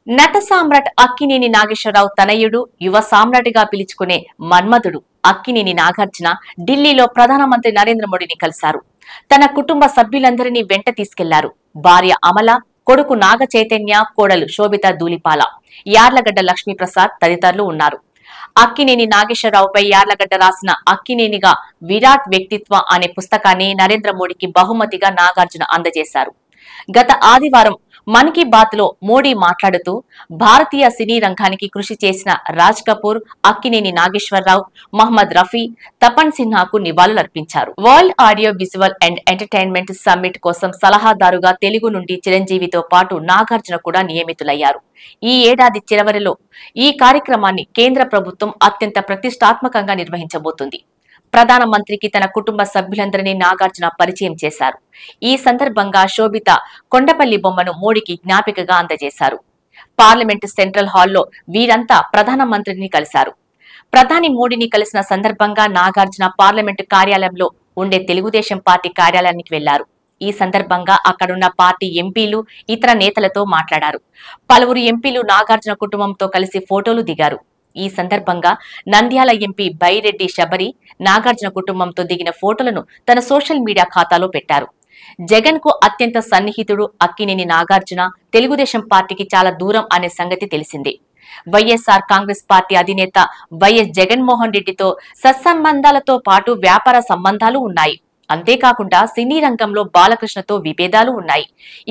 నట సామ్రాట్ అక్కినేని నాగేశ్వరరావు తనయుడు యువ సామ్రాట్గా పిలుచుకునే మన్మధుడు అక్కినేని నాగార్జున ఢిల్లీలో ప్రధానమంత్రి నరేంద్ర మోడీని కలిశారు. తన కుటుంబ సభ్యులందరినీ వెంట తీసుకెళ్లారు. భార్య అమల, కొడుకు నాగ చైతన్య, కోడలు శోభిత ధూళిపాల, యార్లగడ్డ లక్ష్మీప్రసాద్ తదితరులు ఉన్నారు. అక్కినేని నాగేశ్వరరావుపై యార్లగడ్డ రాసిన అక్కినేనిగా విరాట్ వ్యక్తిత్వ అనే పుస్తకాన్ని నరేంద్ర మోడీకి బహుమతిగా నాగార్జున అందజేశారు. గత ఆదివారం మన్ కీ బాత్ లో మోడీ మాట్లాడుతూ భారతీయ సినీ రంగానికి కృషి చేసిన రాజ్ కపూర్, అక్కినేని నాగేశ్వరరావు, మహ్మద్ రఫీ, తపన్ సిన్హాకు నివాళులర్పించారు. World audio visual and entertainment summit కోసం సలహాదారుగా తెలుగు నుండి చిరంజీవితో పాటు నాగార్జున కూడా నియమితులయ్యారు. ఈ ఏడాది చివరిలో ఈ కార్యక్రమాన్ని కేంద్ర ప్రభుత్వం అత్యంత ప్రతిష్టాత్మకంగా నిర్వహించబోతుంది. ప్రధానమంత్రికి తన కుటుంబ సభ్యులందరినీ నాగార్జున పరిచయం చేశారు. ఈ సందర్భంగా శోభిత కొండపల్లి బొమ్మను మోడీకి జ్ఞాపికగా అందజేశారు. పార్లమెంటు సెంట్రల్ హాల్లో వీరంతా ప్రధానమంత్రిని కలిశారు. ప్రధాని మోడీని కలిసిన సందర్భంగా నాగార్జున పార్లమెంటు కార్యాలయంలో ఉండే తెలుగుదేశం పార్టీ కార్యాలయానికి వెళ్లారు. ఈ సందర్భంగా అక్కడున్న పార్టీ ఎంపీలు, ఇతర నేతలతో మాట్లాడారు. పలువురు ఎంపీలు నాగార్జున కుటుంబంతో కలిసి ఫోటోలు దిగారు. ఈ సందర్భంగా నంద్యాల ఎంపీ బైరెడ్డి శబరి నాగార్జున కుటుంబంతో దిగిన ఫోటోలను తన సోషల్ మీడియా ఖాతాలో పెట్టారు. జగన్ కు అత్యంత సన్నిహితుడు అక్కినేని నాగార్జున తెలుగుదేశం పార్టీకి చాలా దూరం అనే సంగతి తెలిసిందే. వైఎస్ఆర్ కాంగ్రెస్ పార్టీ అధినేత వైఎస్ జగన్మోహన్ రెడ్డితో సత్సంబంధాలతో పాటు వ్యాపార సంబంధాలు ఉన్నాయి. అంతేకాకుండా సినీ రంగంలో బాలకృష్ణతో విభేదాలు ఉన్నాయి.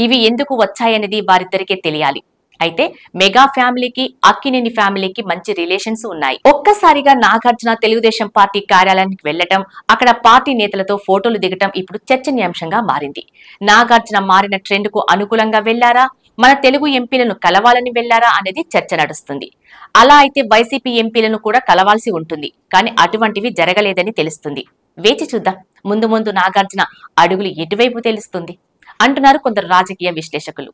ఇవి ఎందుకు వచ్చాయనేది వారిద్దరికే తెలియాలి. అయితే మెగా ఫ్యామిలీకి, అక్కినేని ఫ్యామిలీకి మంచి రిలేషన్స్ ఉన్నాయి. ఒక్కసారిగా నాగార్జున తెలుగుదేశం పార్టీ కార్యాలయానికి వెళ్లటం, అక్కడ పార్టీ నేతలతో ఫోటోలు దిగటం ఇప్పుడు చర్చనీయాంశంగా మారింది. నాగార్జున మారిన ట్రెండ్ కు అనుకూలంగా వెళ్లారా, మన తెలుగు ఎంపీలను కలవాలని వెళ్లారా అనేది చర్చ నడుస్తుంది. అలా అయితే వైసీపీ ఎంపీలను కూడా కలవాల్సి ఉంటుంది. కానీ అటువంటివి జరగలేదని తెలుస్తుంది. వేచి చూద్దాం, ముందు ముందు నాగార్జున అడుగులు ఎటువైపు తెలుస్తుంది అంటున్నారు కొందరు రాజకీయ విశ్లేషకులు.